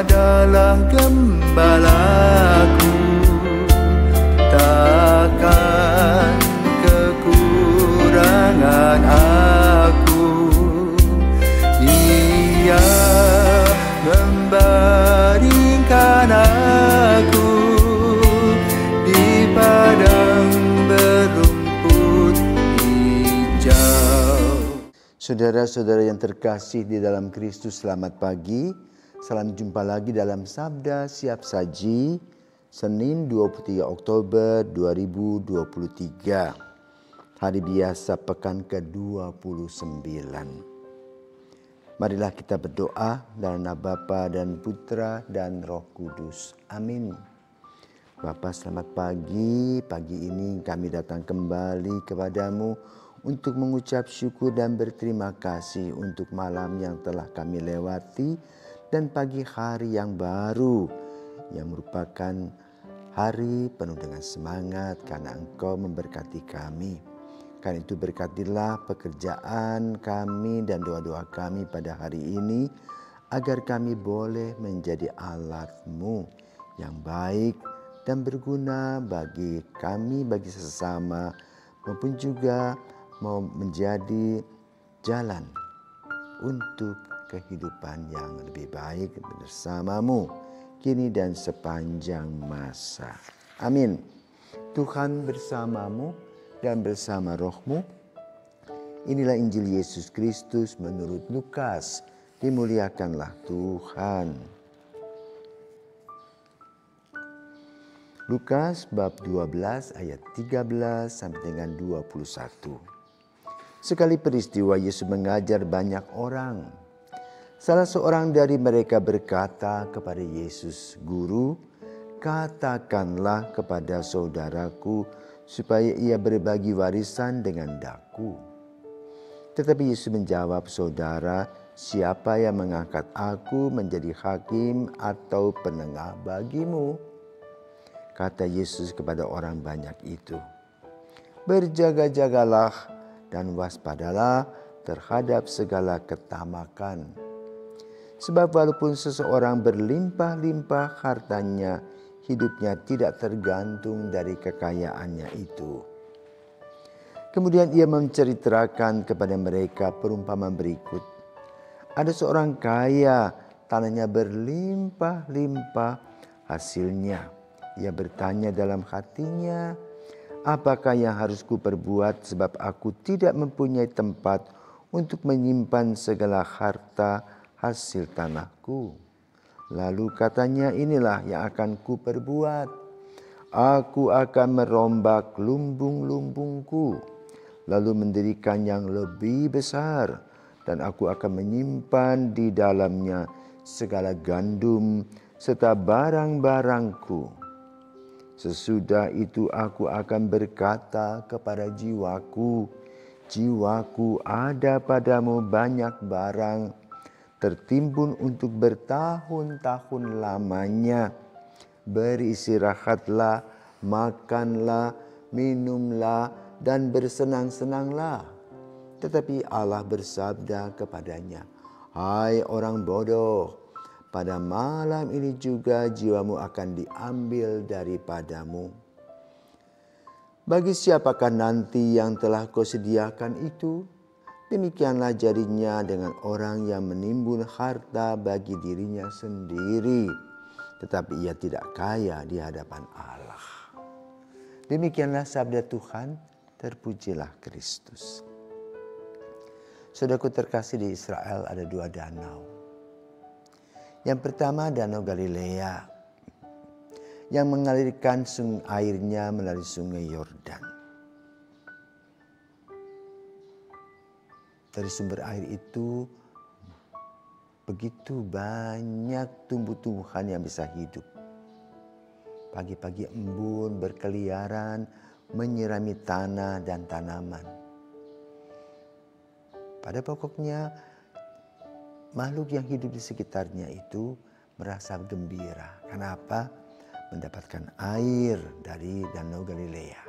adalah gembalaku, takkan kekurangan aku. Ia membaringkan aku di padang berumput hijau. Saudara-saudara yang terkasih di dalam Kristus, selamat pagi. Salam jumpa lagi dalam Sabda Siap Saji, Senin 23 Oktober 2023. Hari biasa pekan ke-29. Marilah kita berdoa dalam nama Bapa dan Putra dan Roh Kudus. Amin. Bapa, selamat pagi. Pagi ini kami datang kembali kepadamu untuk mengucap syukur dan berterima kasih untuk malam yang telah kami lewati dan pagi hari yang baru yang merupakan hari penuh dengan semangat karena Engkau memberkati kami. Karena itu berkatilah pekerjaan kami dan doa-doa kami pada hari ini agar kami boleh menjadi alat-Mu yang baik dan berguna bagi kami, bagi sesama, maupun juga mau menjadi jalan untuk kehidupan yang lebih baik bersama-Mu kini dan sepanjang masa. Amin. Tuhan bersamamu dan bersama rohmu. Inilah Injil Yesus Kristus menurut Lukas. Dimuliakanlah Tuhan. Lukas bab 12 ayat 13 sampai dengan 21. Sekali peristiwa Yesus mengajar banyak orang. Salah seorang dari mereka berkata kepada Yesus, "Guru, katakanlah kepada saudaraku supaya ia berbagi warisan dengan daku." Tetapi Yesus menjawab, "Saudara, siapa yang mengangkat aku menjadi hakim atau penengah bagimu?" Kata Yesus kepada orang banyak itu, "Berjaga-jagalah dan waspadalah terhadap segala ketamakan. Sebab walaupun seseorang berlimpah-limpah hartanya, hidupnya tidak tergantung dari kekayaannya itu." Kemudian ia menceritakan kepada mereka perumpamaan berikut. Ada seorang kaya, tanahnya berlimpah-limpah hasilnya. Ia bertanya dalam hatinya, "Apakah yang harus kuperbuat sebab aku tidak mempunyai tempat untuk menyimpan segala harta hasil tanahku?" Lalu katanya, "Inilah yang akan kuperbuat. Aku akan merombak lumbung-lumbungku, lalu mendirikan yang lebih besar, dan aku akan menyimpan di dalamnya segala gandum serta barang-barangku. Sesudah itu aku akan berkata kepada jiwaku, jiwaku, ada padamu banyak barang tertimbun untuk bertahun-tahun lamanya. Beristirahatlah, makanlah, minumlah, dan bersenang-senanglah." Tetapi Allah bersabda kepadanya, "Hai orang bodoh, pada malam ini juga jiwamu akan diambil daripadamu. Bagi siapakah nanti yang telah kau sediakan itu? Demikianlah jadinya dengan orang yang menimbun harta bagi dirinya sendiri, tetapi ia tidak kaya di hadapan Allah." Demikianlah sabda Tuhan, terpujilah Kristus. Saudaraku terkasih, di Israel ada dua danau. Yang pertama Danau Galilea yang mengalirkan airnya melalui sungai Yordan. Dari sumber air itu begitu banyak tumbuh-tumbuhan yang bisa hidup. Pagi-pagi embun berkeliaran menyirami tanah dan tanaman. Pada pokoknya makhluk yang hidup di sekitarnya itu merasa gembira. Kenapa? Mendapatkan air dari Danau Galilea.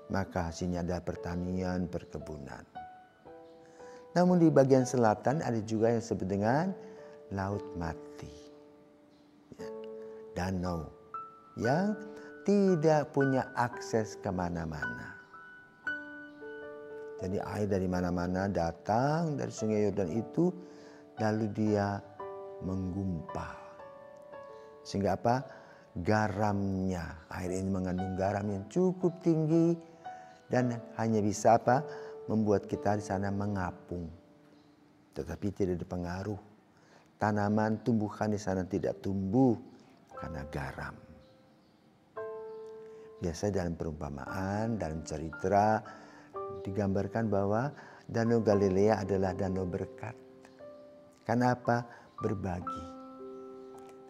Maka hasilnya ada pertanian, perkebunan. Namun di bagian selatan ada juga yang disebut dengan Laut Mati. danau yang tidak punya akses kemana-mana. Jadi air dari mana-mana datang dari sungai Yordan itu, lalu dia menggumpal. Sehingga apa? Garamnya, air ini mengandung garam yang cukup tinggi dan hanya bisa apa? Membuat kita di sana mengapung. Tetapi tidak dipengaruh. Tanaman, tumbuhan di sana tidak tumbuh karena garam. Biasa dalam perumpamaan, dalam cerita digambarkan bahwa Danau Galilea adalah danau berkat. Karena apa? Berbagi.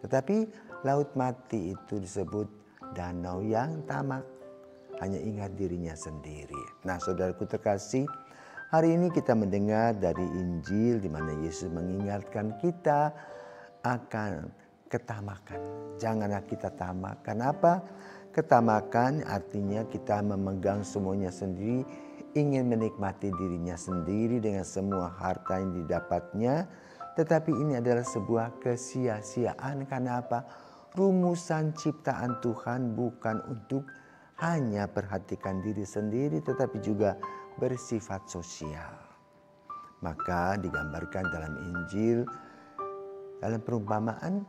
Tetapi Laut Mati itu disebut danau yang tamak, hanya ingat dirinya sendiri. Nah, saudaraku terkasih, hari ini kita mendengar dari Injil di mana Yesus mengingatkan kita akan ketamakan. Janganlah kita tamak. Kenapa? Ketamakan artinya kita memegang semuanya sendiri, ingin menikmati dirinya sendiri dengan semua harta yang didapatnya. Tetapi ini adalah sebuah kesia-siaan. Karena apa? Rumusan ciptaan Tuhan bukan untuk hanya perhatikan diri sendiri, tetapi juga bersifat sosial. Maka digambarkan dalam Injil, dalam perumpamaan,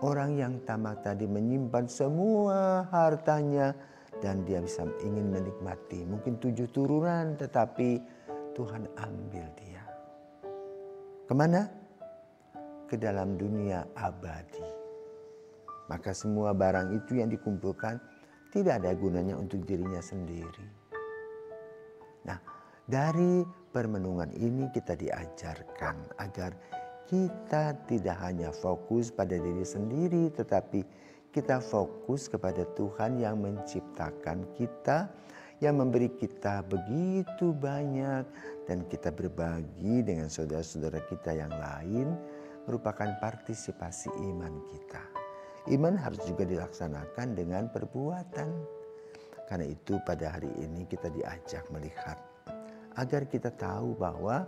orang yang tamak tadi menyimpan semua hartanya dan dia bisa ingin menikmati. Mungkin 7 turunan, tetapi Tuhan ambil dia. Kemana? Ke dalam dunia abadi. Maka semua barang itu yang dikumpulkan tidak ada gunanya untuk dirinya sendiri. Nah, dari permenungan ini kita diajarkan agar kita tidak hanya fokus pada diri sendiri, tetapi kita fokus kepada Tuhan yang menciptakan kita, yang memberi kita begitu banyak, dan kita berbagi dengan saudara-saudara kita yang lain merupakan partisipasi iman kita. Iman harus juga dilaksanakan dengan perbuatan. Karena itu pada hari ini kita diajak melihat agar kita tahu bahwa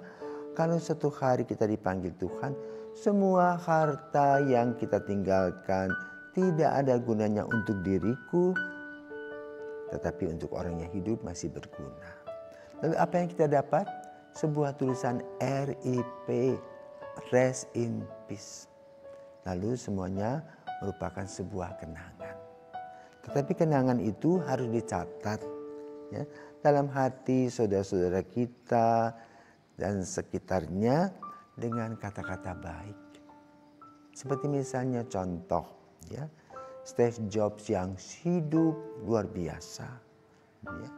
kalau suatu hari kita dipanggil Tuhan, semua harta yang kita tinggalkan tidak ada gunanya untuk diriku, tetapi untuk orang yang hidup masih berguna. Lalu apa yang kita dapat? Sebuah tulisan RIP, Rest in Peace. Lalu semuanya merupakan sebuah kenangan. Tetapi kenangan itu harus dicatat ya, dalam hati saudara-saudara kita dan sekitarnya dengan kata-kata baik. Seperti misalnya contoh ya, Steve Jobs yang hidup luar biasa. Ya.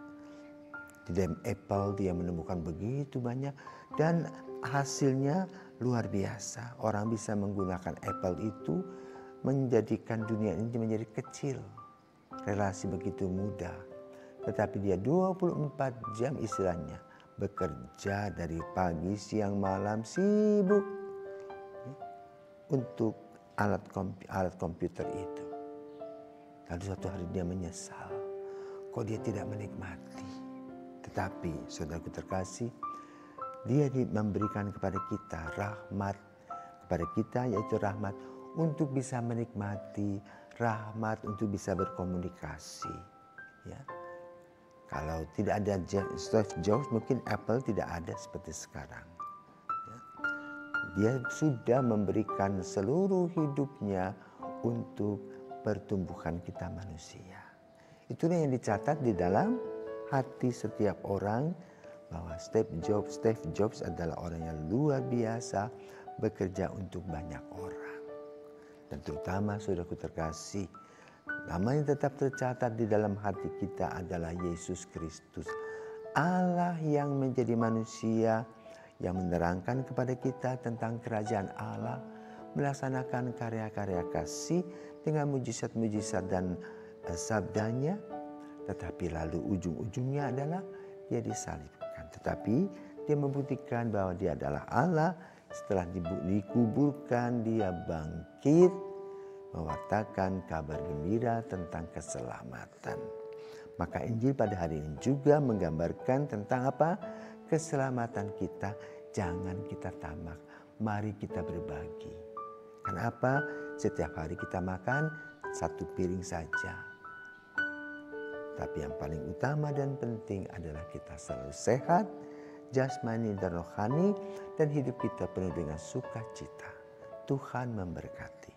Di dalam Apple dia menemukan begitu banyak dan hasilnya luar biasa. Orang bisa menggunakan Apple itu menjadikan dunia ini menjadi kecil. Relasi begitu mudah. Tetapi dia 24 jam istilahnya bekerja dari pagi, siang, malam, sibuk ya, untuk alat komputer itu. Lalu suatu hari dia menyesal. Kok dia tidak menikmati. Tetapi saudaraku terkasih, dia memberikan kepada kita rahmat. Kepada kita yaitu rahmat untuk bisa menikmati, rahmat untuk bisa berkomunikasi. Ya. Kalau tidak ada Steve Jobs, mungkin Apple tidak ada seperti sekarang. Ya. Dia sudah memberikan seluruh hidupnya untuk pertumbuhan kita manusia. Itulah yang dicatat di dalam hati setiap orang bahwa Steve Jobs adalah orang yang luar biasa bekerja untuk banyak orang. Dan terutama saudaraku terkasih, nama yang tetap tercatat di dalam hati kita adalah Yesus Kristus. Allah yang menjadi manusia yang menerangkan kepada kita tentang kerajaan Allah, melaksanakan karya-karya kasih dengan mujizat-mujizat dan sabdanya. Tetapi lalu ujung-ujungnya adalah dia disalibkan. Tetapi dia membuktikan bahwa dia adalah Allah. Setelah dikuburkan dia bangkit, mewartakan kabar gembira tentang keselamatan. Maka Injil pada hari ini juga menggambarkan tentang apa? Keselamatan kita. Jangan kita tamak. Mari kita berbagi. Karena apa? Setiap hari kita makan, satu piring saja. Tapi yang paling utama dan penting adalah kita selalu sehat, jasmani dan rohani, dan hidup kita penuh dengan sukacita. Tuhan memberkati.